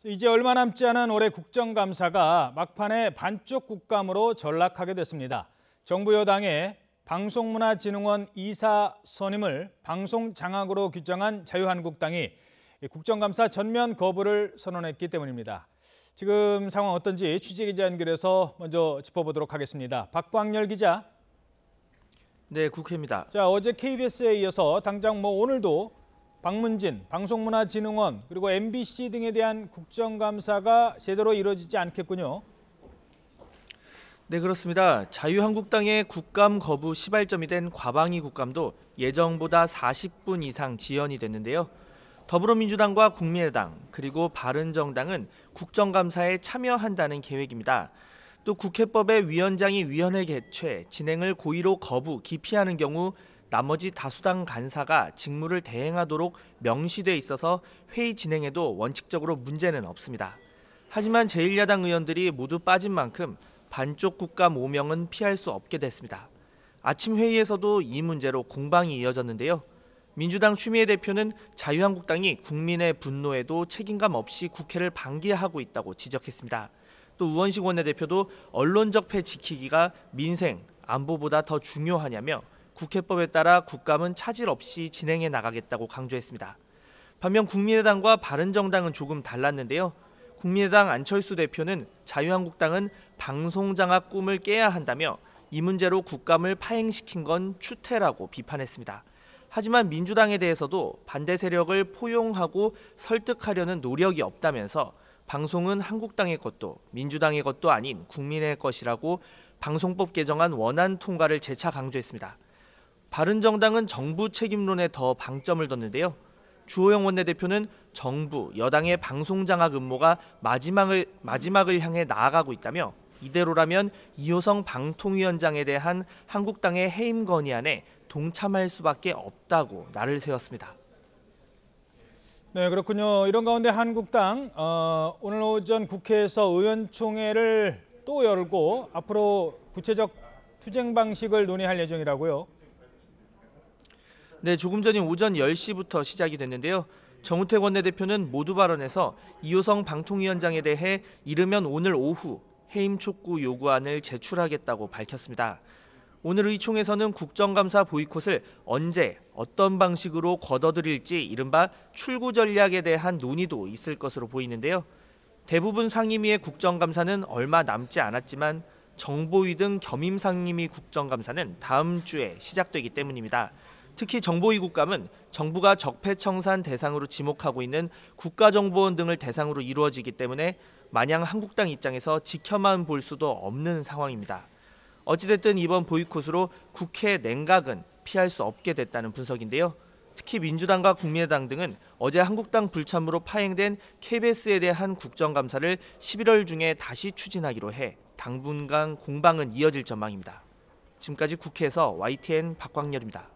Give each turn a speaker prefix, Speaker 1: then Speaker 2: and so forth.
Speaker 1: 이제 얼마 남지 않은 올해 국정감사가 막판에 반쪽 국감으로 전락하게 됐습니다. 정부 여당의 방송문화진흥원 이사 선임을 방송장악으로 규정한 자유한국당이 국정감사 전면 거부를 선언했기 때문입니다. 지금 상황 어떤지 취재기자 연결해서 먼저 짚어보도록 하겠습니다. 박광열 기자.
Speaker 2: 네, 국회입니다.
Speaker 1: 자, 어제 KBS에 이어서 당장 오늘도 박문진, 방송문화진흥원 그리고 MBC 등에 대한 국정감사가 제대로 이루어지지 않겠군요.
Speaker 2: 네, 그렇습니다. 자유한국당의 국감 거부 시발점이 된 과방위 국감도 예정보다 40분 이상 지연이 됐는데요. 더불어민주당과 국민의당 그리고 바른정당은 국정감사에 참여한다는 계획입니다. 또 국회법의 위원장이 위원회 개최, 진행을 고의로 거부, 기피하는 경우 나머지 다수당 간사가 직무를 대행하도록 명시돼 있어서 회의 진행에도 원칙적으로 문제는 없습니다. 하지만 제1야당 의원들이 모두 빠진 만큼 반쪽 국감 오명은 피할 수 없게 됐습니다. 아침 회의에서도 이 문제로 공방이 이어졌는데요. 민주당 추미애 대표는 자유한국당이 국민의 분노에도 책임감 없이 국회를 방기하고 있다고 지적했습니다. 또 우원식 원내대표도 언론적 패 지키기가 민생, 안보보다 더 중요하냐며 국회법에 따라 국감은 차질 없이 진행해 나가겠다고 강조했습니다. 반면 국민의당과 바른정당은 조금 달랐는데요. 국민의당 안철수 대표는 자유한국당은 방송장악 꿈을 깨야 한다며 이 문제로 국감을 파행시킨 건 추태라고 비판했습니다. 하지만 민주당에 대해서도 반대 세력을 포용하고 설득하려는 노력이 없다면서 방송은 한국당의 것도 민주당의 것도 아닌 국민의 것이라고 방송법 개정안 원안 통과를 재차 강조했습니다. 바른정당은 정부 책임론에 더 방점을 뒀는데요. 주호영 원내대표는 정부, 여당의 방송장악 음모가 마지막을 향해 나아가고 있다며 이대로라면 이호성 방통위원장에 대한 한국당의 해임 건의안에 동참할 수밖에 없다고 날을 세웠습니다.
Speaker 1: 네, 그렇군요. 이런 가운데 한국당 오늘 오전 국회에서 의원총회를 또 열고 앞으로 구체적 투쟁 방식을 논의할 예정이라고요.
Speaker 2: 네, 조금 전인 오전 10시부터 시작이 됐는데요. 정우택 원내대표는 모두 발언에서 이호성 방통위원장에 대해 이르면 오늘 오후 해임 촉구 요구안을 제출하겠다고 밝혔습니다. 오늘 의총에서는 국정감사 보이콧을 언제 어떤 방식으로 걷어들일지 이른바 출구 전략에 대한 논의도 있을 것으로 보이는데요. 대부분 상임위의 국정감사는 얼마 남지 않았지만 정보위 등 겸임 상임위 국정감사는 다음 주에 시작되기 때문입니다. 특히 정보위 국감은 정부가 적폐청산 대상으로 지목하고 있는 국가정보원 등을 대상으로 이루어지기 때문에 마냥 한국당 입장에서 지켜만 볼 수도 없는 상황입니다. 어찌됐든 이번 보이콧으로 국회 냉각은 피할 수 없게 됐다는 분석인데요. 특히 민주당과 국민의당 등은 어제 한국당 불참으로 파행된 KBS에 대한 국정감사를 11월 중에 다시 추진하기로 해 당분간 공방은 이어질 전망입니다. 지금까지 국회에서 YTN 박광열입니다.